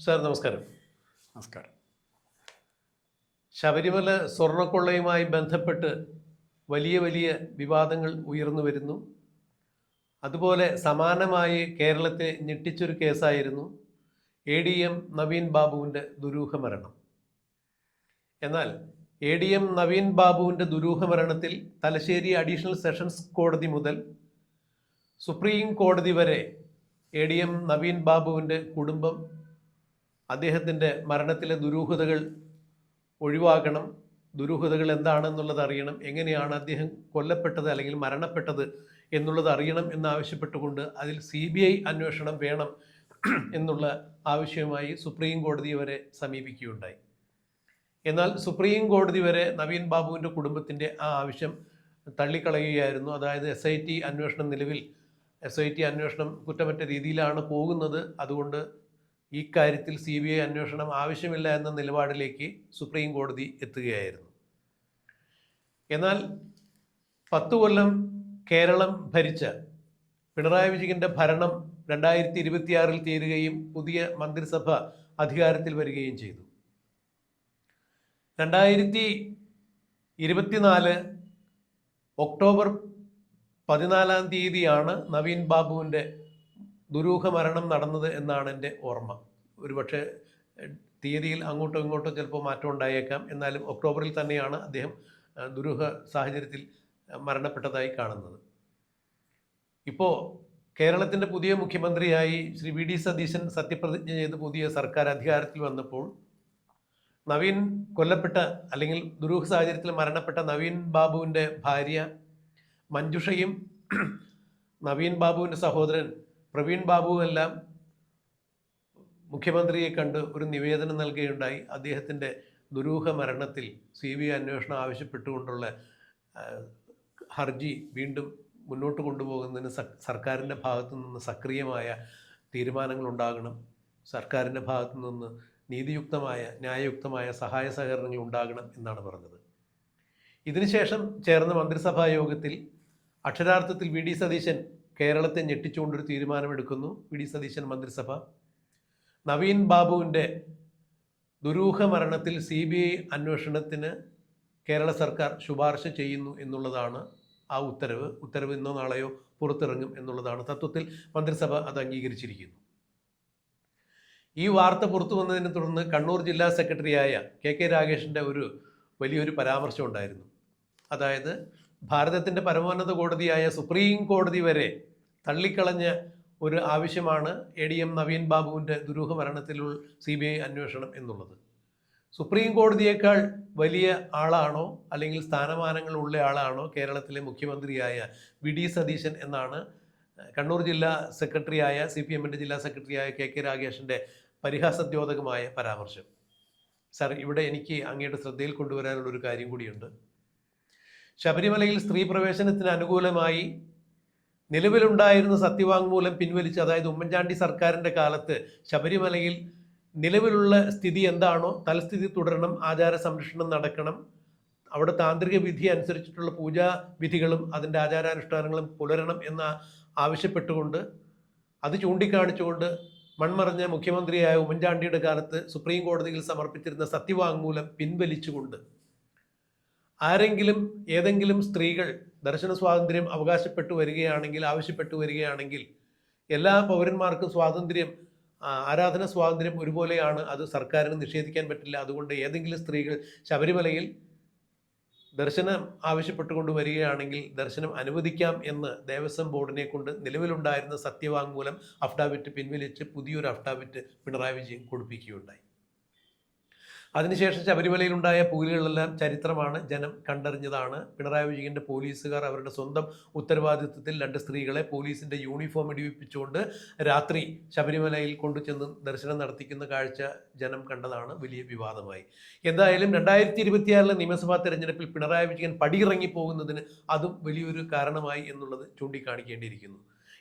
Sir നമസ്കാരം. നമസ്കാരം. ശബരിമല സ്വർണ്ണക്കൊള്ളയുമായി ബന്ധപ്പെട്ട് വലിയ വലിയ വിവാദങ്ങൾ ഉയർന്നു വരുന്നു. അതുപോലെ സമാനമായി കേരളത്തെ ഞെട്ടിച്ചൊരു കേസായിരുന്നു ADM നവീൻ ബാബുവിൻ്റെ ദുരൂഹ മരണം. എന്നാൽ ADM നവീൻ ബാബുവിൻ്റെ ദുരൂഹ മരണത്തിൽ തലശ്ശേരി അഡീഷണൽ സെഷൻസ് കോടതി മുതൽ സുപ്രീം കോടതി വരെ ADM നവീൻ ബാബുവിൻ്റെ കുടുംബം അദ്ദേഹത്തിൻ്റെ മരണത്തിലെ ദുരൂഹതകൾ ഒഴിവാക്കണം, ദുരൂഹതകൾ എന്താണെന്നുള്ളത് അറിയണം, എങ്ങനെയാണ് അദ്ദേഹം കൊല്ലപ്പെട്ടത് അല്ലെങ്കിൽ മരണപ്പെട്ടത് എന്നുള്ളത് അറിയണം എന്നാവശ്യപ്പെട്ടുകൊണ്ട് അതിൽ CBI അന്വേഷണം വേണം എന്നുള്ള ആവശ്യവുമായി സുപ്രീം കോടതി വരെ സമീപിക്കുകയുണ്ടായി. എന്നാൽ സുപ്രീം കോടതി വരെ നവീൻ ബാബുവിൻ്റെ കുടുംബത്തിൻ്റെ ആ ആവശ്യം തള്ളിക്കളയുകയായിരുന്നു. അതായത് SIT അന്വേഷണം നിലവിൽ SIT അന്വേഷണം കുറ്റമറ്റ രീതിയിലാണ് പോകുന്നത്, അതുകൊണ്ട് ഈ കാര്യത്തിൽ CBI അന്വേഷണം ആവശ്യമില്ല എന്ന നിലപാടിലേക്ക് സുപ്രീം കോടതി എത്തുകയായിരുന്നു. എന്നാൽ 10 കൊല്ലം കേരളം ഭരിച്ച പിണറായി വിജയൻ്റെ ഭരണം 2026 തീരുകയും പുതിയ മന്ത്രിസഭ അധികാരത്തിൽ വരികയും ചെയ്തു. 2024 ഒക്ടോബർ 14 നവീൻ ബാബുവിൻ്റെ ദുരൂഹ മരണം നടന്നത് എന്നാണ് എൻ്റെ ഓർമ്മ. ഒരുപക്ഷെ തീയതിയിൽ അങ്ങോട്ടോ ഇങ്ങോട്ടോ ചിലപ്പോൾ മാറ്റം ഉണ്ടായേക്കാം. എന്നാലും ഒക്ടോബറിൽ തന്നെയാണ് അദ്ദേഹം ദുരൂഹ സാഹചര്യത്തിൽ മരണപ്പെട്ടതായി കാണുന്നത്. ഇപ്പോൾ കേരളത്തിൻ്റെ പുതിയ മുഖ്യമന്ത്രിയായി ശ്രീ VD സതീശൻ സത്യപ്രതിജ്ഞ ചെയ്ത് പുതിയ സർക്കാർ അധികാരത്തിൽ വന്നപ്പോൾ നവീൻ കൊല്ലപ്പെട്ട അല്ലെങ്കിൽ ദുരൂഹ സാഹചര്യത്തിൽ മരണപ്പെട്ട നവീൻ ബാബുവിൻ്റെ ഭാര്യ മഞ്ജുഷയും നവീൻ ബാബുവിൻ്റെ സഹോദരൻ പ്രവീൺ ബാബുവെല്ലാം മുഖ്യമന്ത്രിയെ കണ്ട് ഒരു നിവേദനം നൽകുകയുണ്ടായി. അദ്ദേഹത്തിൻ്റെ ദുരൂഹ മരണത്തിൽ CBI അന്വേഷണം ആവശ്യപ്പെട്ടുകൊണ്ടുള്ള ഹർജി വീണ്ടും മുന്നോട്ട് കൊണ്ടുപോകുന്നതിന് സർക്കാരിൻ്റെ ഭാഗത്തു നിന്ന് സക്രിയമായ തീരുമാനങ്ങൾ ഉണ്ടാകണം, സർക്കാരിൻ്റെ ഭാഗത്തു നിന്ന് നീതിയുക്തമായ ന്യായയുക്തമായ സഹായ സഹകരണങ്ങൾ ഉണ്ടാകണം എന്നാണ് പറഞ്ഞത്. ഇതിനുശേഷം ചേർന്ന മന്ത്രിസഭാ യോഗത്തിൽ അക്ഷരാർത്ഥത്തിൽ VD സതീശൻ കേരളത്തെ ഞെട്ടിച്ചുകൊണ്ടൊരു തീരുമാനമെടുക്കുന്നു. VD സതീശൻ മന്ത്രിസഭ നവീൻ ബാബുവിൻ്റെ ദുരൂഹ മരണത്തിൽ CBI അന്വേഷണത്തിന് കേരള സർക്കാർ ശുപാർശ ചെയ്യുന്നു എന്നുള്ളതാണ് ആ ഉത്തരവ് ഇന്നോ നാളെയോ പുറത്തിറങ്ങും എന്നുള്ളതാണ്. തത്വത്തിൽ മന്ത്രിസഭ അത് അംഗീകരിച്ചിരിക്കുന്നു. ഈ വാർത്ത പുറത്തു വന്നതിനെ തുടർന്ന് കണ്ണൂർ ജില്ലാ സെക്രട്ടറിയായ KK രാഗേഷിൻ്റെ ഒരു വലിയൊരു പരാമർശം ഉണ്ടായിരുന്നു. അതായത് ഭാരതത്തിൻ്റെ പരമോന്നത കോടതിയായ സുപ്രീം കോടതി വരെ തള്ളിക്കളഞ്ഞ ഒരു ആവശ്യമാണ് ADM നവീൻ ബാബുവിൻ്റെ ദുരൂഹ മരണത്തിലുള്ള CBI അന്വേഷണം എന്നുള്ളത്. സുപ്രീം കോടതിയേക്കാൾ വലിയ ആളാണോ അല്ലെങ്കിൽ സ്ഥാനമാനങ്ങളുള്ള ആളാണോ കേരളത്തിലെ മുഖ്യമന്ത്രിയായ VD സതീശൻ എന്നാണ് കണ്ണൂർ ജില്ലാ സെക്രട്ടറിയായ CPMൻ്റെ ജില്ലാ സെക്രട്ടറിയായ KK രാഗേഷിൻ്റെ പരിഹാസദ്യോതകമായ പരാമർശം. സാർ, ഇവിടെ എനിക്ക് അങ്ങയുടെ ശ്രദ്ധയിൽ കൊണ്ടുവരാനുള്ളൊരു കാര്യം കൂടിയുണ്ട്. ശബരിമലയിൽ സ്ത്രീ പ്രവേശനത്തിന് അനുകൂലമായി നിലവിലുണ്ടായിരുന്ന സത്യവാങ്മൂലം പിൻവലിച്ച്, അതായത് ഉമ്മൻചാണ്ടി സർക്കാരിൻ്റെ കാലത്ത് ശബരിമലയിൽ നിലവിലുള്ള സ്ഥിതി എന്താണോ തൽസ്ഥിതി തുടരണം, ആചാര സംരക്ഷണം നടക്കണം, അവിടെ താന്ത്രിക വിധി അനുസരിച്ചിട്ടുള്ള പൂജാ വിധികളും അതിൻ്റെ ആചാരാനുഷ്ഠാനങ്ങളും പുലരണം എന്ന് ആവശ്യപ്പെട്ടുകൊണ്ട് അത് ചൂണ്ടിക്കാണിച്ചുകൊണ്ട് മൺമറഞ്ഞ മുഖ്യമന്ത്രിയായ ഉമ്മൻചാണ്ടിയുടെ കാലത്ത് സുപ്രീം കോടതിയിൽ സമർപ്പിച്ചിരുന്ന സത്യവാങ്മൂലം പിൻവലിച്ചുകൊണ്ട് ഏതെങ്കിലും സ്ത്രീകൾ ദർശന സ്വാതന്ത്ര്യം ആവശ്യപ്പെട്ടു വരികയാണെങ്കിൽ എല്ലാ പൗരന്മാർക്കും സ്വാതന്ത്ര്യം, ആരാധന സ്വാതന്ത്ര്യം ഒരുപോലെയാണ്, അത് സർക്കാരിന് നിഷേധിക്കാൻ പറ്റില്ല. അതുകൊണ്ട് ഏതെങ്കിലും സ്ത്രീകൾ ശബരിമലയിൽ ദർശനം ആവശ്യപ്പെട്ടുകൊണ്ട് വരികയാണെങ്കിൽ ദർശനം അനുവദിക്കാം എന്ന് ദേവസ്വം ബോർഡിനെ കൊണ്ട് നിലവിലുണ്ടായിരുന്ന സത്യവാങ്മൂലം അഫ്ഡാവിറ്റ് പിൻവലിച്ച് പുതിയൊരു അഫ്ഡാവിറ്റ് പിണറായി വിജയൻ കൊടുപ്പിക്കുകയുണ്ടായി. അതിനുശേഷം ശബരിമലയിലുണ്ടായ പൂജകളെല്ലാം ചരിത്രമാണ്, ജനം കണ്ടറിഞ്ഞതാണ്. പിണറായി വിജയൻ്റെ പോലീസുകാർ അവരുടെ സ്വന്തം ഉത്തരവാദിത്വത്തിൽ 2 സ്ത്രീകളെ പോലീസിൻ്റെ യൂണിഫോം ഇടിപ്പിച്ചുകൊണ്ട് രാത്രി ശബരിമലയിൽ കൊണ്ടുചെന്ന് ദർശനം നടത്തിക്കുന്ന കാഴ്ച ജനം കണ്ടതാണ്, വലിയ വിവാദമായി. എന്തായാലും 2026 നിയമസഭാ തെരഞ്ഞെടുപ്പിൽ പിണറായി വിജയൻ പടിയിറങ്ങി പോകുന്നതിന് അതും വലിയൊരു കാരണമായി എന്നുള്ളത് ചൂണ്ടിക്കാണിക്കേണ്ടിയിരിക്കുന്നു.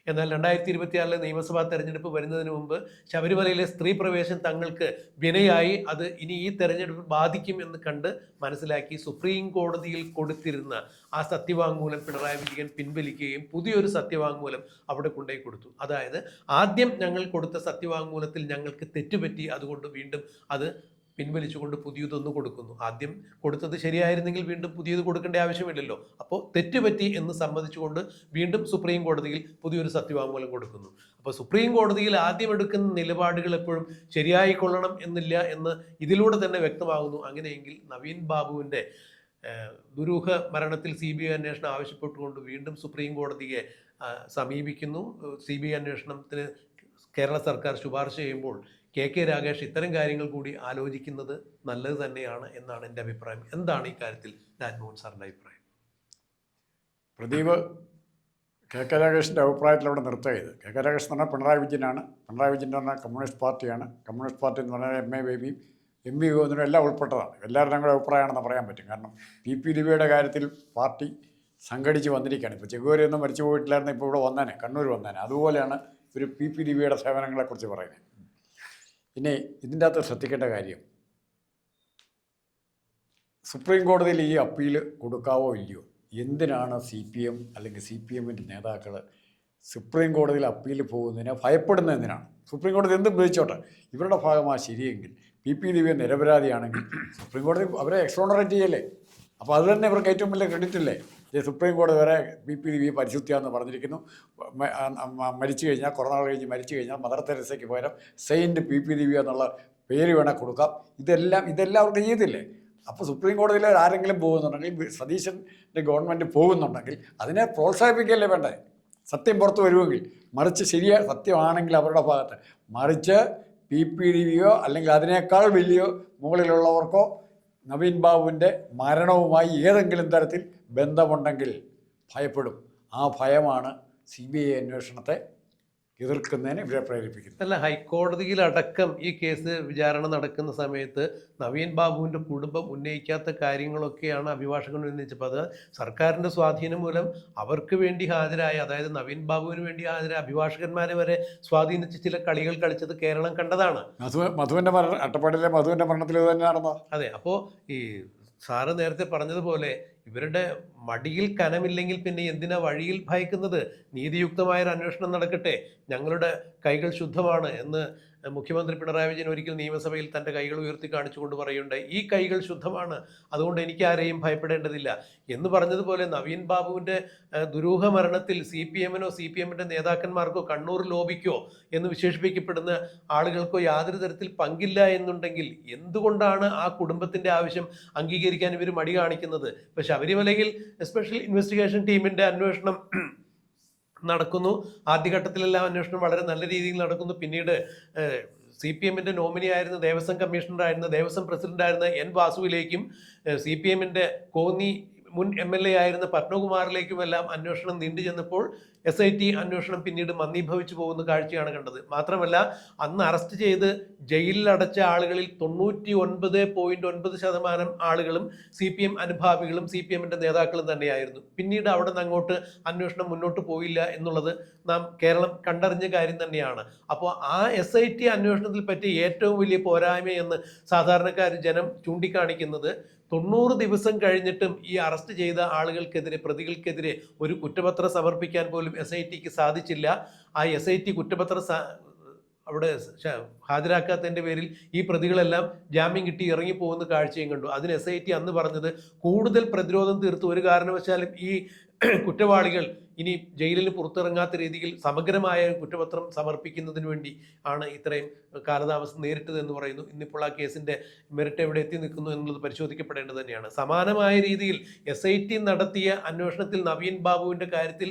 എന്നാൽ 2026 നിയമസഭാ തെരഞ്ഞെടുപ്പ് വരുന്നതിന് മുമ്പ് ശബരിമലയിലെ സ്ത്രീ പ്രവേശം തങ്ങൾക്ക് വിനയായി, അത് ഇനി ഈ തെരഞ്ഞെടുപ്പ് ബാധിക്കും എന്ന് കണ്ട് മനസ്സിലാക്കി സുപ്രീം കോടതിയിൽ കൊടുത്തിരുന്ന ആ സത്യവാങ്മൂലം പിണറായി വിജയൻ പിൻവലിക്കുകയും പുതിയൊരു സത്യവാങ്മൂലം അവിടെ കൊണ്ടുപോയി കൊടുത്തു. അതായത് ആദ്യം ഞങ്ങൾ കൊടുത്ത സത്യവാങ്മൂലത്തിൽ ഞങ്ങൾക്ക് തെറ്റുപറ്റി, അതുകൊണ്ട് വീണ്ടും അത് പിൻവലിച്ചുകൊണ്ട് പുതിയതൊന്ന് കൊടുക്കുന്നു. ആദ്യം കൊടുത്തത് ശരിയായിരുന്നെങ്കിൽ വീണ്ടും പുതിയത് കൊടുക്കേണ്ട ആവശ്യമില്ലല്ലോ. അപ്പോൾ തെറ്റുപറ്റി എന്ന് സമ്മതിച്ചുകൊണ്ട് വീണ്ടും സുപ്രീം കോടതിയിൽ പുതിയൊരു സത്യവാങ്മൂലം കൊടുക്കുന്നു. അപ്പോൾ സുപ്രീം കോടതിയിൽ ആദ്യം എടുക്കുന്ന നിലപാടുകൾ എപ്പോഴും ശരിയായിക്കൊള്ളണം എന്നില്ല എന്ന് ഇതിലൂടെ തന്നെ വ്യക്തമാകുന്നു. അങ്ങനെയെങ്കിൽ നവീൻ ബാബുവിൻ്റെ ദുരൂഹ മരണത്തിൽ CBI അന്വേഷണം ആവശ്യപ്പെട്ടുകൊണ്ട് വീണ്ടും സുപ്രീം കോടതിയെ സമീപിക്കുന്നു. CBI അന്വേഷണത്തിന് കേരള സർക്കാർ ശുപാർശ ചെയ്യുമ്പോൾ KK രാഗേഷ് ഇത്തരം കാര്യങ്ങൾ കൂടി ആലോചിക്കുന്നത് നല്ലത് തന്നെയാണ് എന്നാണ് എൻ്റെ അഭിപ്രായം. എന്താണ് ഈ കാര്യത്തിൽ രാജ്മോഹൻ സാറിൻ്റെ അഭിപ്രായം? പ്രദീപ് KK രാഗേഷിൻ്റെ അഭിപ്രായത്തിൽ അവിടെ നിർത്തുക ചെയ്ത്. KK രാഗേഷ് എന്ന് പറഞ്ഞാൽ പിണറായി വിജയനാണ്. പിണറായി വിജയൻ എന്ന് പറഞ്ഞാൽ കമ്മ്യൂണിസ്റ്റ് പാർട്ടിയാണ്. കമ്മ്യൂണിസ്റ്റ് പാർട്ടി എന്ന് പറഞ്ഞാൽ MA ബേബിയും MV ഗോവിന്ദനും എല്ലാം ഉൾപ്പെട്ടതാണ്. എല്ലാവരുടെയും കൂടെ അഭിപ്രായമാണെന്ന് പറയാൻ പറ്റും. കാരണം PP ദിവ്യയുടെ കാര്യത്തിൽ പാർട്ടി സംഘടിച്ച് വന്നിരിക്കുകയാണ്. ഇപ്പോൾ ചെഗോരിയൊന്നും മരിച്ചു പോയിട്ടില്ലായിരുന്നു, ഇപ്പോൾ ഇവിടെ വന്നേനെ, കണ്ണൂർ വന്നേനെ. അതുപോലെയാണ് ഒരു PP ദിവ്യയുടെ സേവനങ്ങളെക്കുറിച്ച് പറയുന്നത്. പിന്നെ ഇതിൻ്റെ അകത്ത് ശ്രദ്ധിക്കേണ്ട കാര്യം, സുപ്രീം കോടതിയിൽ ഈ അപ്പീൽ കൊടുക്കാവോ ഇല്ലയോ, എന്തിനാണ് CPM അല്ലെങ്കിൽ CPMൻ്റെ നേതാക്കൾ സുപ്രീം കോടതിയിൽ അപ്പീൽ പോകുന്നതിനെ ഭയപ്പെടുന്നത് എന്തിനാണ്? സുപ്രീം കോടതി എന്തും ഉപയോഗിച്ചോട്ടെ, ഇവരുടെ ഭാഗമാണ് ശരിയെങ്കിൽ PP ദിവ്യ നിരപരാധിയാണെങ്കിൽ സുപ്രീം കോടതി അവരെ എക്സ്ട്രോണറേറ്റ് ചെയ്യല്ലേ? അപ്പോൾ അത് തന്നെ ഇവർക്ക് ഏറ്റവും വലിയ ക്രെഡിറ്റ് അല്ലേ? സുപ്രീം കോടതി വരെ PP ദിവ്യ പരിശുദ്ധിയാണെന്ന് പറഞ്ഞിരിക്കുന്നു. മരിച്ചു കഴിഞ്ഞാൽ, കുറേ നാൾ കഴിഞ്ഞ് മരിച്ചു കഴിഞ്ഞാൽ മദർ തെരേസയ്ക്ക് പകരം സെയിൻറ്റ് PP ദിവ്യ എന്നുള്ള പേര് വേണേൽ കൊടുക്കാം. ഇതെല്ലാം അവർക്ക് ചെയ്തില്ലേ? അപ്പോൾ സുപ്രീം കോടതിയിൽ ആരെങ്കിലും പോകുന്നുണ്ടെങ്കിൽ, സതീശൻ്റെ ഗവൺമെൻറ് പോകുന്നുണ്ടെങ്കിൽ അതിനെ പ്രോത്സാഹിപ്പിക്കുകയല്ലേ വേണ്ടേ? സത്യം പുറത്ത് വരുമെങ്കിൽ, മറിച്ച് സത്യമാണെങ്കിൽ അവരുടെ ഭാഗത്ത്, മറിച്ച് PP ദിവ്യയോ അല്ലെങ്കിൽ അതിനേക്കാൾ വലിയ മുകളിലുള്ളവർക്കോ നവീൻ ബാബുവിൻ്റെ മരണവുമായി ഏതെങ്കിലും തരത്തിൽ ബന്ധമുണ്ടെങ്കിൽ ഭയപ്പെടും. ആ ഭയമാണ് CBI അന്വേഷണത്തെ എതിർക്കുന്നതിന് ഇവരെ പ്രേരിപ്പിക്കുന്നത്. അല്ല, ഹൈക്കോടതിയിലടക്കം ഈ കേസ് വിചാരണ നടക്കുന്ന സമയത്ത് നവീൻ ബാബുവിൻ്റെ കുടുംബം ഉന്നയിക്കാത്ത കാര്യങ്ങളൊക്കെയാണ് അഭിഭാഷകൻ ഉന്നയിച്ചപ്പോൾ അത് സർക്കാരിൻ്റെ സ്വാധീനം മൂലം അവർക്ക് വേണ്ടി ഹാജരായ, അതായത് നവീൻ ബാബുവിന് വേണ്ടി ഹാജരായ അഭിഭാഷകന്മാരെ വരെ സ്വാധീനിച്ച് ചില കളികൾ കളിച്ചത് കേരളം കണ്ടതാണ്. മധുവിൻ്റെ അട്ടപ്പാടിയിലെ മധുവിൻ്റെ മരണത്തിൽ ഇത് തന്നെ നടന്നത്. അതെ. അപ്പോൾ ഈ സാറ് നേരത്തെ പറഞ്ഞതുപോലെ ഇവരുടെ മടിയിൽ കനമില്ലെങ്കിൽ പിന്നെ എന്തിനാ വഴിയിൽ ഭയക്കുന്നത്? നീതിയുക്തമായൊരു അന്വേഷണം നടക്കട്ടെ, ഞങ്ങളുടെ കൈകൾ ശുദ്ധമാണ് എന്ന് മുഖ്യമന്ത്രി പിണറായി വിജയൻ ഒരിക്കൽ നിയമസഭയിൽ തൻ്റെ കൈകൾ ഉയർത്തി കാണിച്ചുകൊണ്ട് പറയുണ്ടായി. ഈ കൈകൾ ശുദ്ധമാണ്, അതുകൊണ്ട് എനിക്ക് ആരെയും ഭയപ്പെടേണ്ടതില്ല എന്ന് പറഞ്ഞതുപോലെ നവീൻ ബാബുവിൻ്റെ ദുരൂഹ മരണത്തിൽ CPMനോ CPMൻ്റെ നേതാക്കന്മാർക്കോ കണ്ണൂർ ലോബിക്കോ എന്ന് വിശേഷിപ്പിക്കപ്പെടുന്ന ആളുകൾക്കോ യാതൊരു തരത്തിൽ പങ്കില്ല എന്നുണ്ടെങ്കിൽ എന്തുകൊണ്ടാണ് ആ കുടുംബത്തിൻ്റെ ആവശ്യം അംഗീകരിക്കാൻ ഇവർ മടി കാണിക്കുന്നത്? ഇപ്പോൾ ശബരിമലയിൽ സ്പെഷ്യൽ ഇൻവെസ്റ്റിഗേഷൻ ടീമിൻ്റെ അന്വേഷണം നടക്കുന്നു. ആദ്യഘട്ടത്തിലെല്ലാം അന്വേഷണം വളരെ നല്ല രീതിയിൽ നടക്കുന്നു. പിന്നീട് CPMൻ്റെ നോമിനി ആയിരുന്ന ദേവസ്വം കമ്മീഷണറായിരുന്ന ദേവസ്വം പ്രസിഡന്റായിരുന്ന N വാസുവിലേക്കും CPMൻ്റെ കോന്നി മുൻ MLA ആയിരുന്ന പത്മകുമാറിലേക്കുമെല്ലാം അന്വേഷണം നീണ്ടു ചെന്നപ്പോൾ SIT അന്വേഷണം പിന്നീട് മന്ദീഭവിച്ചു പോകുന്ന കാഴ്ചയാണ് കണ്ടത്. മാത്രമല്ല, അന്ന് അറസ്റ്റ് ചെയ്ത് ജയിലിലടച്ച ആളുകളിൽ 99.9% ആളുകളും CPM അനുഭാവികളും CPMൻ്റെ നേതാക്കളും തന്നെയായിരുന്നു. പിന്നീട് അവിടെ നിന്ന് അങ്ങോട്ട് അന്വേഷണം മുന്നോട്ട് പോയില്ല എന്നുള്ളത് നാം കേരളം കണ്ടറിഞ്ഞ കാര്യം തന്നെയാണ്. അപ്പോൾ ആ SIT അന്വേഷണത്തിൽ പറ്റിയ ഏറ്റവും വലിയ പോരായ്മ എന്ന് സാധാരണക്കാർ ജനം ചൂണ്ടിക്കാണിക്കുന്നത് 90 ദിവസം കഴിഞ്ഞിട്ടും ഈ അറസ്റ്റ് ചെയ്ത ആളുകൾക്കെതിരെ, പ്രതികൾക്കെതിരെ ഒരു കുറ്റപത്രം സമർപ്പിക്കാൻ പോലും SITക്ക് സാധിച്ചില്ല. ആ SIT കുറ്റപത്രം അവിടെ ഹാജരാക്കാത്തതിൻ്റെ പേരിൽ ഈ പ്രതികളെല്ലാം ജാമ്യം കിട്ടി ഇറങ്ങിപ്പോകുന്ന കാഴ്ചയും കണ്ടു. അതിന് SIT അന്ന് പറഞ്ഞത് കൂടുതൽ പ്രതിരോധം തീർത്ത് ഒരു കാരണവശാലും ഈ കുറ്റവാളികൾ ഇനി ജയിലിൽ പുറത്തിറങ്ങാത്ത രീതിയിൽ സമഗ്രമായ കുറ്റപത്രം സമർപ്പിക്കുന്നതിന് വേണ്ടി ആണ് ഇത്രയും കാലതാമസം നേരിട്ടത് എന്ന് പറയുന്നു. ഇന്നിപ്പോൾ ആ കേസിൻ്റെ മെറിറ്റ് എവിടെ എത്തി നിൽക്കുന്നു എന്നുള്ളത് പരിശോധിക്കപ്പെടേണ്ടത് തന്നെയാണ്. സമാനമായ രീതിയിൽ SIT നടത്തിയ അന്വേഷണത്തിൽ നവീൻ ബാബുവിൻ്റെ കാര്യത്തിൽ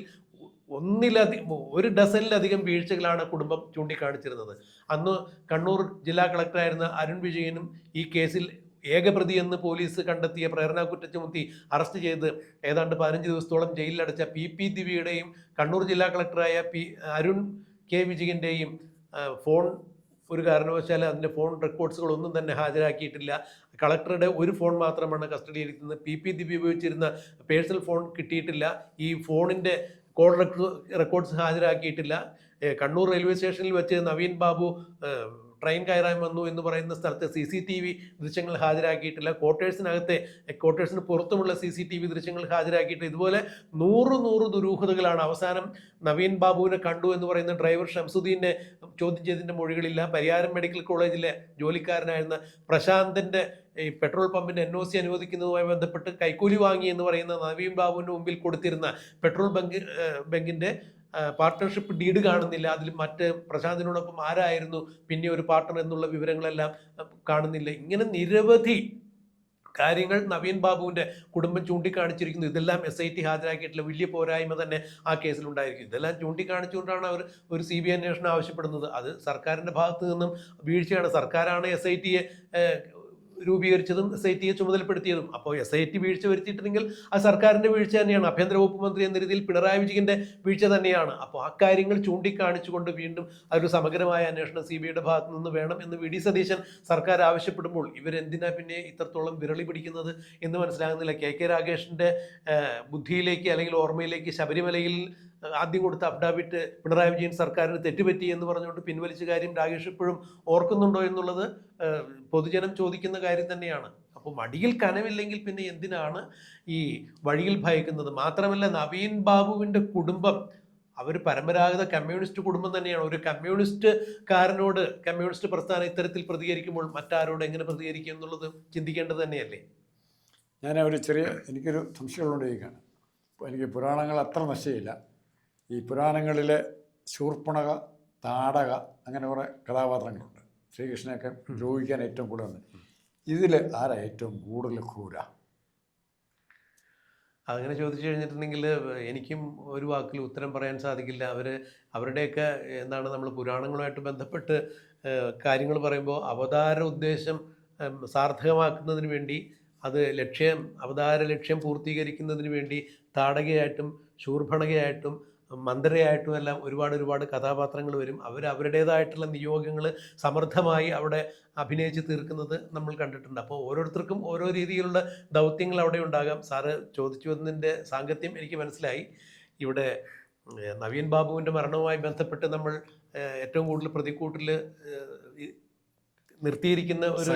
ഒരു ഡസനിലധികം വീഴ്ചകളാണ് കുടുംബം ചൂണ്ടിക്കാണിച്ചിരുന്നത്. അന്ന് കണ്ണൂർ ജില്ലാ കളക്ടറായിരുന്ന അരുൺ വിജയനും ഈ കേസിൽ ഏകപ്രതി എന്ന് പോലീസ് കണ്ടെത്തിയ പ്രേരണ കുറ്റം ചുമത്തി അറസ്റ്റ് ചെയ്ത് ഏതാണ്ട് 15 ദിവസത്തോളം ജയിലിലടച്ച PP ദിവ്യയുടെയും കണ്ണൂർ ജില്ലാ കളക്ടറായ അരുൺ K വിജയൻ്റെയും ഫോൺ ഒരു കാരണവശാൽ അതിൻ്റെ ഫോൺ റെക്കോർഡ്സുകളൊന്നും തന്നെ ഹാജരാക്കിയിട്ടില്ല. കളക്ടറുടെ ഒരു ഫോൺ മാത്രമാണ് കസ്റ്റഡിയിലിരിക്കുന്നത്. PP ദിവ്യ ഉപയോഗിച്ചിരുന്ന പേഴ്സണൽ ഫോൺ കിട്ടിയിട്ടില്ല. ഈ ഫോണിൻ്റെ കോൾ റെക്കോർഡ്സ് ഹാജരാക്കിയിട്ടില്ല. കണ്ണൂർ റെയിൽവേ സ്റ്റേഷനിൽ വെച്ച് നവീൻ ബാബു ട്രെയിൻ കയറാൻ വന്നു എന്ന് പറയുന്ന സ്ഥലത്ത് CCTV ദൃശ്യങ്ങൾ ഹാജരാക്കിയിട്ടില്ല. ക്വാർട്ടേഴ്സിന് പുറത്തുമുള്ള CCTV ദൃശ്യങ്ങൾ ഹാജരാക്കിയിട്ട് ഇതുപോലെ 100 ദുരൂഹതകളാണ്. അവസാനം നവീൻ ബാബുവിനെ കണ്ടു എന്ന് പറയുന്ന ഡ്രൈവർ ഷംസുദ്ദീനെ ചോദ്യം ചെയ്തതിൻ്റെ മൊഴികളില്ല. പരിയാരം മെഡിക്കൽ കോളേജിലെ ജോലിക്കാരനായിരുന്ന പ്രശാന്തിൻ്റെ ഈ പെട്രോൾ പമ്പിൻ്റെ NOC അനുവദിക്കുന്നതുമായി ബന്ധപ്പെട്ട് കൈക്കൂലി വാങ്ങി എന്ന് പറയുന്ന നവീൻ ബാബുവിൻ്റെ മുമ്പിൽ കൊടുത്തിരുന്ന പെട്രോൾ ബങ്കിൻ്റെ പാർട്ട്ണർഷിപ്പ് ഡീഡ് കാണുന്നില്ല. അതിൽ മറ്റ് പ്രശാന്തിനോടൊപ്പം ആരായിരുന്നു പിന്നെ ഒരു പാർട്ട്ണർ എന്നുള്ള വിവരങ്ങളെല്ലാം കാണുന്നില്ല. ഇങ്ങനെ നിരവധി കാര്യങ്ങൾ നവീൻ ബാബുവിൻ്റെ കുടുംബം ചൂണ്ടിക്കാണിച്ചിരിക്കുന്നു. ഇതെല്ലാം SIT ഹാജരാക്കിയിട്ടുള്ള വലിയ പോരായ്മ തന്നെ ആ കേസിലുണ്ടായിരിക്കും. ഇതെല്ലാം ചൂണ്ടിക്കാണിച്ചുകൊണ്ടാണ് അവർ ഒരു CBI അന്വേഷണം ആവശ്യപ്പെടുന്നത്. അത് സർക്കാരിൻ്റെ ഭാഗത്തു നിന്നും വീഴ്ചയാണ്. സർക്കാരാണ് SITയെ രൂപീകരിച്ചതും SITയെ ചുമതലപ്പെടുത്തിയതും. അപ്പോൾ SIT വീഴ്ച വരുത്തിയിട്ടുണ്ടെങ്കിൽ അത് സർക്കാരിൻ്റെ വീഴ്ച തന്നെയാണ്. ആഭ്യന്തര വകുപ്പ് മന്ത്രി എന്ന രീതിയിൽ പിണറായി വിജയൻ്റെ വീഴ്ച തന്നെയാണ്. അപ്പോൾ ആ കാര്യങ്ങൾ ചൂണ്ടിക്കാണിച്ചുകൊണ്ട് വീണ്ടും അതൊരു സമഗ്രമായ അന്വേഷണം CBIയുടെ ഭാഗത്തു നിന്ന് വേണം എന്ന് VD സതീശൻ സർക്കാർ ആവശ്യപ്പെടുമ്പോൾ ഇവരെന്തിനാ പിന്നെ ഇത്രത്തോളം വിരളി പിടിക്കുന്നത് എന്ന് മനസ്സിലാകുന്നില്ല. KK രാഗേഷിൻ്റെ ബുദ്ധിയിലേക്ക് അല്ലെങ്കിൽ ഓർമ്മയിലേക്ക് ശബരിമലയിൽ ആദ്യം കൊടുത്ത അഫിഡാവിറ്റ് പിണറായി വിജയൻ സർക്കാരിന് തെറ്റുപറ്റി എന്ന് പറഞ്ഞുകൊണ്ട് പിൻവലിച്ച കാര്യം രാഗേഷ് ഇപ്പോഴും ഓർക്കുന്നുണ്ടോ എന്നുള്ളത് പൊതുജനം ചോദിക്കുന്ന കാര്യം തന്നെയാണ്. അപ്പോൾ മടിയിൽ കനമില്ലെങ്കിൽ പിന്നെ എന്തിനാണ് ഈ വഴിയിൽ ഭയക്കുന്നത്? മാത്രമല്ല നവീൻ ബാബുവിൻ്റെ കുടുംബം അവർ പരമ്പരാഗത കമ്മ്യൂണിസ്റ്റ് കുടുംബം തന്നെയാണ്. ഒരു കമ്മ്യൂണിസ്റ്റുകാരനോട് കമ്മ്യൂണിസ്റ്റ് പ്രസ്ഥാനം ഇത്തരത്തിൽ പ്രതികരിക്കുമ്പോൾ മറ്റാരോട് എങ്ങനെ പ്രതികരിക്കും എന്നുള്ളത് ചിന്തിക്കേണ്ടത് തന്നെയല്ലേ? എനിക്കൊരു സംശയമുള്ളതുകൊണ്ടിരിക്കുകയാണ്. എനിക്ക് പുരാണങ്ങൾ അത്ര നിശ്ചയമില്ല. ഈ പുരാണങ്ങളിലെ ശൂർപ്പണക, താടക, അങ്ങനെ കുറേ കഥാപാത്രങ്ങളുണ്ട്. ശ്രീകൃഷ്ണനെയൊക്കെ ദ്രോഹിക്കാൻ ഏറ്റവും കൂടുതൽ. ഇതിൽ ആരാ ഏറ്റവും കൂടുതൽ ക്രൂര? അങ്ങനെ ചോദിച്ചു കഴിഞ്ഞിട്ടുണ്ടെങ്കിൽ എനിക്കും ഒരു വാക്കിൽ ഉത്തരം പറയാൻ സാധിക്കില്ല. അവരുടെയൊക്കെ നമ്മൾ പുരാണങ്ങളുമായിട്ട് ബന്ധപ്പെട്ട് കാര്യങ്ങൾ പറയുമ്പോൾ അവതാര ഉദ്ദേശം സാർത്ഥകമാക്കുന്നതിന് വേണ്ടി അവതാര ലക്ഷ്യം പൂർത്തീകരിക്കുന്നതിന് വേണ്ടി താടകയായിട്ടും ശൂർഭണകയായിട്ടും മന്ദരയായിട്ടും എല്ലാം ഒരുപാട് കഥാപാത്രങ്ങൾ വരും. അവരുടേതായിട്ടുള്ള നിയോഗങ്ങൾ സമർത്ഥമായി അവിടെ അഭിനയിച്ച് തീർക്കുന്നത് നമ്മൾ കണ്ടിട്ടുണ്ട്. അപ്പോൾ ഓരോരുത്തർക്കും ഓരോ രീതിയിലുള്ള ദൗത്യങ്ങൾ അവിടെ ഉണ്ടാകാം. സാറ് ചോദിച്ചു വന്നതിൻ്റെ സാങ്കത്യം എനിക്ക് മനസ്സിലായി. ഇവിടെ നവീൻ ബാബുവിൻ്റെ മരണവുമായി ബന്ധപ്പെട്ട് നമ്മൾ ഏറ്റവും കൂടുതൽ പ്രതിക്കൂട്ടിൽ നിർത്തിയിരിക്കുന്ന ഒരു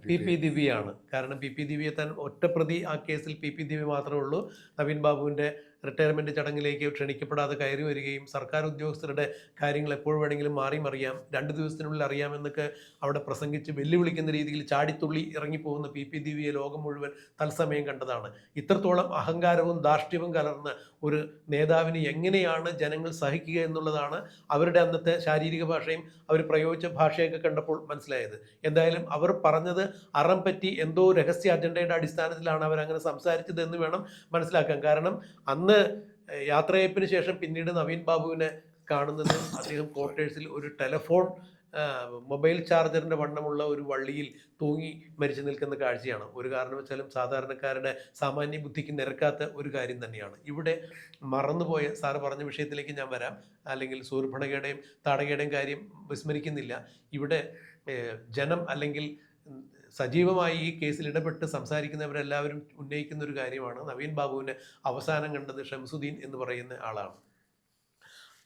PP ദിവ്യയാണ്. കാരണം PP ദിവ്യയെ താൻ ഒറ്റപ്രതി ആ കേസിൽ PP ദിവ്യ മാത്രമേ ഉള്ളൂ. നവീൻ ബാബുവിൻ്റെ റിട്ടയർമെൻറ്റ് ചടങ്ങിലേക്ക് ക്ഷണിക്കപ്പെടാതെ കയറി വരികയും സർക്കാർ ഉദ്യോഗസ്ഥരുടെ കാര്യങ്ങൾ എപ്പോൾ വേണമെങ്കിലും മാറി മറിയാം, 2 ദിവസത്തിനുള്ളിൽ അറിയാമെന്നൊക്കെ അവിടെ പ്രസംഗിച്ച് വെല്ലുവിളിക്കുന്ന രീതിയിൽ ചാടിത്തുള്ളി ഇറങ്ങിപ്പോകുന്ന PP ദിവ്യയെ ലോകം മുഴുവൻ തത്സമയം കണ്ടതാണ്. ഇത്രത്തോളം അഹങ്കാരവും ധാർഷ്ട്യവും കലർന്ന ഒരു നേതാവിനെ എങ്ങനെയാണ് ജനങ്ങൾ സഹിക്കുക എന്നുള്ളതാണ് അവരുടെ അന്നത്തെ ശാരീരിക ഭാഷയും അവർ പ്രയോഗിച്ച ഭാഷയൊക്കെ കണ്ടപ്പോൾ മനസ്സിലായത്. എന്തായാലും അവർ പറഞ്ഞത് അറം പറ്റി എന്തോ രഹസ്യ അജണ്ടയുടെ അടിസ്ഥാനത്തിലാണ് അവരങ്ങനെ സംസാരിച്ചത് എന്ന് വേണം മനസ്സിലാക്കാൻ. കാരണം അന്ന് യാത്രയപ്പിന് ശേഷം പിന്നീട് നവീൻ ബാബുവിനെ കാണുന്നത് അദ്ദേഹം ക്വാർട്ടേഴ്സിൽ ഒരു ടെലിഫോൺ മൊബൈൽ ചാർജറിൻ്റെ വണ്ണമുള്ള ഒരു വള്ളിയിൽ തൂങ്ങി മരിച്ചു നിൽക്കുന്ന കാഴ്ചയാണ്. ഒരു കാരണവശാലും സാധാരണക്കാരുടെ സാമാന്യ ബുദ്ധിക്ക് നിരക്കാത്ത ഒരു കാര്യം തന്നെയാണ്. ഇവിടെ മറന്നുപോയ സാറ് പറഞ്ഞ വിഷയത്തിലേക്ക് ഞാൻ വരാം. അല്ലെങ്കിൽ സൂർഭണകയുടെയും താടകയുടെയും കാര്യം വിസ്മരിക്കുന്നില്ല. ഇവിടെ ജനം അല്ലെങ്കിൽ സജീവമായി ഈ കേസിൽ ഇടപെട്ട് സംസാരിക്കുന്നവരെല്ലാവരും ഉന്നയിക്കുന്ന ഒരു കാര്യമാണ് നവീൻ ബാബുവിനെ അവസാനം കണ്ടത് ഷംസുദ്ദീൻ എന്ന് പറയുന്ന ആളാണ്.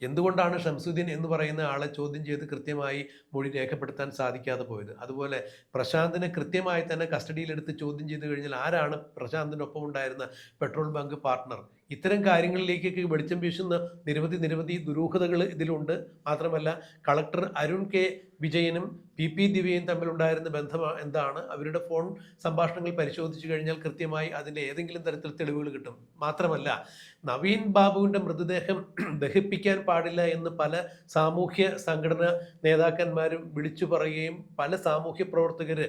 എന്തുകൊണ്ടാണ് ഷംസുദ്ദീൻ എന്ന് പറയുന്ന ആളെ ചോദ്യം ചെയ്ത് കൃത്യമായി മൊഴി രേഖപ്പെടുത്താൻ സാധിക്കാതെ പോയത്? അതുപോലെ പ്രശാന്തിനെ കൃത്യമായി തന്നെ കസ്റ്റഡിയിലെടുത്ത് ചോദ്യം ചെയ്ത് കഴിഞ്ഞാൽ ആരാണ് പ്രശാന്തിനൊപ്പം ഉണ്ടായിരുന്ന പെട്രോൾ ബങ്ക് പാർട്ട്ണർ? ഇത്തരം കാര്യങ്ങളിലേക്കൊക്കെ വെളിച്ചം വീശുന്ന നിരവധി ദുരൂഹതകൾ ഇതിലുണ്ട്. മാത്രമല്ല കളക്ടർ അരുൺ കെ വിജയനും PP ദിവ്യയും തമ്മിലുണ്ടായിരുന്ന ബന്ധം എന്താണ്? അവരുടെ ഫോൺ സംഭാഷണങ്ങൾ പരിശോധിച്ചു കഴിഞ്ഞാൽ കൃത്യമായി അതിൻ്റെ ഏതെങ്കിലും തരത്തിൽ തെളിവുകൾ കിട്ടും. മാത്രമല്ല നവീൻ ബാബുവിൻ്റെ മൃതദേഹം ദഹിപ്പിക്കാൻ പാടില്ല എന്ന് പല സാമൂഹ്യ സംഘടനാ നേതാക്കന്മാരും വിളിച്ചു പറയുകയും പല സാമൂഹ്യ പ്രവർത്തകർ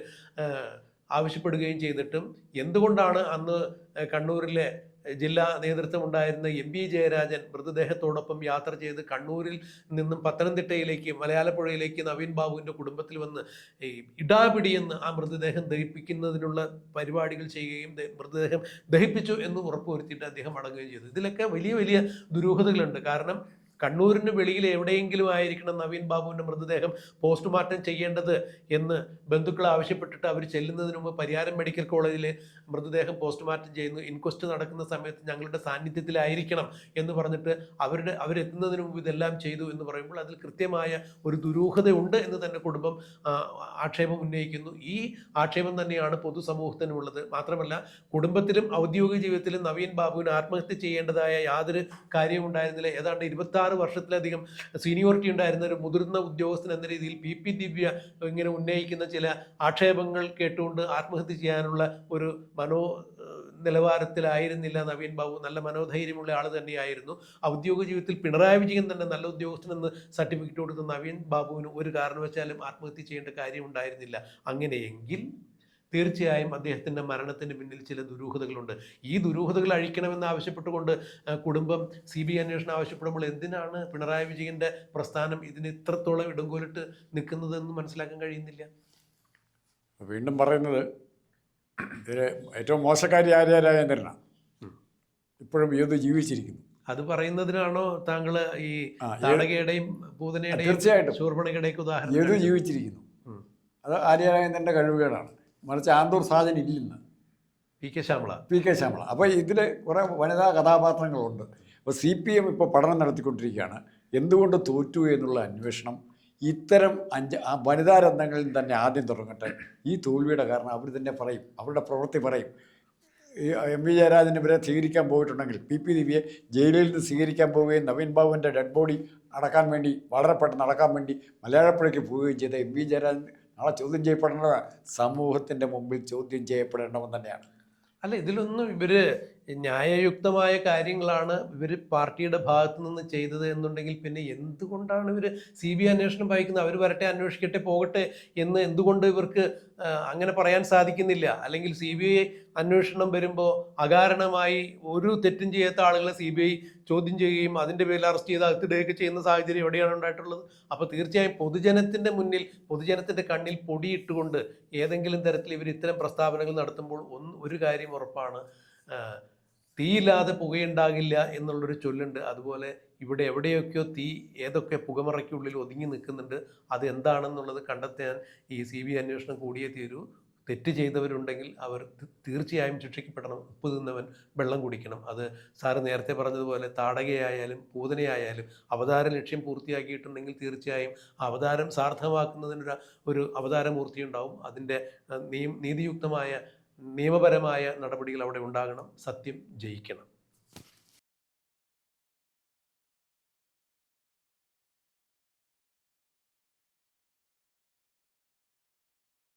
ആവശ്യപ്പെടുകയും ചെയ്തിട്ടും എന്തുകൊണ്ടാണ് അന്ന് കണ്ണൂരിലെ ജില്ലാ നേതൃത്വം ഉണ്ടായിരുന്ന MP ജയരാജൻ മൃതദേഹത്തോടൊപ്പം യാത്ര ചെയ്ത് കണ്ണൂരിൽ നിന്നും പത്തനംതിട്ടയിലേക്ക് മലയാളപ്പുഴയിലേക്ക് നവീൻ ബാബുവിൻ്റെ കുടുംബത്തിൽ വന്ന് ഇടാപിടിയെന്ന് ആ മൃതദേഹം ദഹിപ്പിക്കുന്നതിനുള്ള പരിപാടികൾ ചെയ്യുകയും മൃതദേഹം ദഹിപ്പിച്ചു എന്ന് ഉറപ്പുവരുത്തിയിട്ട് അദ്ദേഹം അടങ്ങുകയും ചെയ്തു? ഇതിലൊക്കെ വലിയ ദുരൂഹതകളുണ്ട്. കാരണം കണ്ണൂരിന് വെളിയിൽ എവിടെയെങ്കിലും ആയിരിക്കണം നവീൻ ബാബുവിൻ്റെ മൃതദേഹം പോസ്റ്റ്മോർട്ടം ചെയ്യേണ്ടത് എന്ന് ബന്ധുക്കൾ ആവശ്യപ്പെട്ടിട്ട് അവർ ചെല്ലുന്നതിന് മുമ്പ് പരിയാരം മെഡിക്കൽ കോളേജിൽ മൃതദേഹം പോസ്റ്റ്മോർട്ടം ചെയ്യുന്നു, ഇൻക്വസ്റ്റ് നടക്കുന്ന സമയത്ത് ഞങ്ങളുടെ സാന്നിധ്യത്തിലായിരിക്കണം എന്ന് പറഞ്ഞിട്ട് അവരെത്തുന്നതിന് മുമ്പ് ഇതെല്ലാം ചെയ്തു എന്ന് പറയുമ്പോൾ അതിൽ കൃത്യമായ ഒരു ദുരൂഹതയുണ്ട് എന്ന് തന്നെ കുടുംബം ആക്ഷേപം ഉന്നയിക്കുന്നു. ഈ ആക്ഷേപം തന്നെയാണ് പൊതുസമൂഹത്തിനുള്ളത്. മാത്രമല്ല കുടുംബത്തിലും ഔദ്യോഗിക ജീവിതത്തിലും നവീൻ ബാബുവിന് ആത്മഹത്യ ചെയ്യേണ്ടതായ യാതൊരു കാര്യവും ഉണ്ടായിരുന്നില്ല. ഏതാണ്ട് 26 വർഷത്തിലധികം സീനിയോറിറ്റി ഉണ്ടായിരുന്ന ഒരു മുതിർന്ന ഉദ്യോഗസ്ഥൻ എന്ന രീതിയിൽ PP ദിവ്യ ഇങ്ങനെ ഉന്നയിക്കുന്ന ചില ആക്ഷേപങ്ങൾ കേട്ടുകൊണ്ട് ആത്മഹത്യ ചെയ്യാനുള്ള ഒരു നിലവാരത്തിലായിരുന്നില്ല നവീൻ ബാബു. നല്ല മനോധൈര്യമുള്ള ആൾ തന്നെയായിരുന്നു. ഔദ്യോഗിക ജീവിതത്തിൽ പിണറായി വിജയൻ തന്നെ നല്ല ഉദ്യോഗസ്ഥനെന്ന് സർട്ടിഫിക്കറ്റ് കൊടുത്ത നവീൻ ബാബുവിന് ഒരു കാരണവശാലും ആത്മഹത്യ ചെയ്യേണ്ട കാര്യമുണ്ടായിരുന്നില്ല. അങ്ങനെയെങ്കിൽ തീർച്ചയായും അദ്ദേഹത്തിൻ്റെ മരണത്തിന് പിന്നിൽ ചില ദുരൂഹതകളുണ്ട്. ഈ ദുരൂഹതകൾ അഴിക്കണമെന്ന് ആവശ്യപ്പെട്ടുകൊണ്ട് കുടുംബം CBI അന്വേഷണം ആവശ്യപ്പെടുമ്പോൾ എന്തിനാണ് പിണറായി വിജയൻ്റെ പ്രസ്ഥാനം ഇതിന് ഇത്രത്തോളം ഇടങ്കോലിട്ട് നിൽക്കുന്നതെന്ന് മനസ്സിലാക്കാൻ കഴിയുന്നില്ല. വീണ്ടും പറയുന്നത് ഇതിൽ ഏറ്റവും മോശക്കാരി രാജേന്ദ്രനാണ്. ഇപ്പോഴും ഏത് ജീവിച്ചിരിക്കുന്നു. അത് പറയുന്നതിനാണോ താങ്കൾ ഈ താടകയുടെയും പൂതനയുടെയും തീർച്ചയായിട്ടും ശൂർപ്പണയുടെയും ഉദാഹരണം? ഏത് ജീവിച്ചിരിക്കുന്നു, അത് രാജേന്ദ്രൻ്റെ കഴിവുകേടാണ്. മറിച്ച് ആന്തൂർ സാജൻ ഇല്ലെന്ന് PK ശ്യാമള. അപ്പോൾ ഇതിൽ കുറേ വനിതാ കഥാപാത്രങ്ങളുണ്ട്. അപ്പോൾ CPM ഇപ്പോൾ പഠനം നടത്തിക്കൊണ്ടിരിക്കുകയാണ്. എന്തുകൊണ്ട് തോറ്റു എന്നുള്ള അന്വേഷണം ഇത്തരം വനിതാ രത്നങ്ങളിൽ തന്നെ ആദ്യം തുടങ്ങട്ടെ. ഈ തോൽവിയുടെ കാരണം അവർ തന്നെ പറയും, അവരുടെ പ്രവൃത്തി പറയും. ഈ MV ജയരാജന് ഇവരെ സ്വീകരിക്കാൻ പോയിട്ടുണ്ടെങ്കിൽ PP ദിവ്യയെ ജയിലിൽ നിന്ന് സ്വീകരിക്കാൻ പോവുകയും നവീൻ ബാബുവിൻ്റെ ഡെഡ് ബോഡി അടക്കാൻ വേണ്ടി വളരെ പെട്ടെന്ന് അടക്കാൻ വേണ്ടി മലയാളപ്പുഴയ്ക്ക് പോവുകയും ചെയ്ത MV ജയരാജൻ നാളെ ചോദ്യം ചെയ്യപ്പെടേണ്ടതാണ്. സമൂഹത്തിൻ്റെ മുമ്പിൽ ചോദ്യം ചെയ്യപ്പെടേണ്ടവൻ തന്നെയാണ്. അല്ല, ഇതിലൊന്നും ഇവര് ന്യായയുക്തമായ കാര്യങ്ങളാണ് ഇവർ പാർട്ടിയുടെ ഭാഗത്തു നിന്ന് ചെയ്തത് എന്നുണ്ടെങ്കിൽ പിന്നെ എന്തുകൊണ്ടാണ് ഇവർ CBI അന്വേഷണം വായിക്കുന്നത്? അവർ വരട്ടെ, അന്വേഷിക്കട്ടെ, പോകട്ടെ എന്ന് എന്തുകൊണ്ട് ഇവർക്ക് അങ്ങനെ പറയാൻ സാധിക്കുന്നില്ല? അല്ലെങ്കിൽ CBI അന്വേഷണം വരുമ്പോൾ അകാരണമായി ഒരു തെറ്റും ചെയ്യാത്ത ആളുകളെ CBI ചോദ്യം ചെയ്യുകയും അതിൻ്റെ പേരിൽ അറസ്റ്റ് ചെയ്ത് അകത്തിടുകയൊക്കെ ചെയ്യുന്ന സാഹചര്യം എവിടെയാണ് ഉണ്ടായിട്ടുള്ളത്? അപ്പോൾ തീർച്ചയായും പൊതുജനത്തിൻ്റെ മുന്നിൽ, പൊതുജനത്തിൻ്റെ കണ്ണിൽ പൊടിയിട്ടുകൊണ്ട് ഏതെങ്കിലും തരത്തിൽ ഇവർ ഇത്തരം പ്രസ്താവനകൾ നടത്തുമ്പോൾ ഒരു കാര്യം ഉറപ്പാണ്, തീയില്ലാതെ പുകയുണ്ടാകില്ല എന്നുള്ളൊരു ചൊല്ലുണ്ട്. അതുപോലെ ഇവിടെ എവിടെയൊക്കെയോ തീ ഏതൊക്കെ പുകമറയ്ക്കുള്ളിൽ ഒതുങ്ങി നിൽക്കുന്നുണ്ട്. അത് എന്താണെന്നുള്ളത് കണ്ടെത്താൻ ഈ CBI അന്വേഷണം കൂടിയേ തീരൂ. തെറ്റ് ചെയ്തവരുണ്ടെങ്കിൽ അവർ തീർച്ചയായും ശിക്ഷിക്കപ്പെടണം. ഉപ്പ് തിന്നവൻ വെള്ളം കുടിക്കണം. അത് സാറ് നേരത്തെ പറഞ്ഞതുപോലെ താടകയായാലും പൂതനയായാലും അവതാര ലക്ഷ്യം പൂർത്തിയാക്കിയിട്ടുണ്ടെങ്കിൽ തീർച്ചയായും അവതാരം സാർത്ഥകമാക്കുന്നതിനൊരു ഒരു അവതാരമൂർത്തി ഉണ്ടാവും. അതിൻ്റെ നീതിയുക്തമായ നിയമപരമായ നടപടികൾ അവിടെ ഉണ്ടാകണം. സത്യം ജയിക്കണം.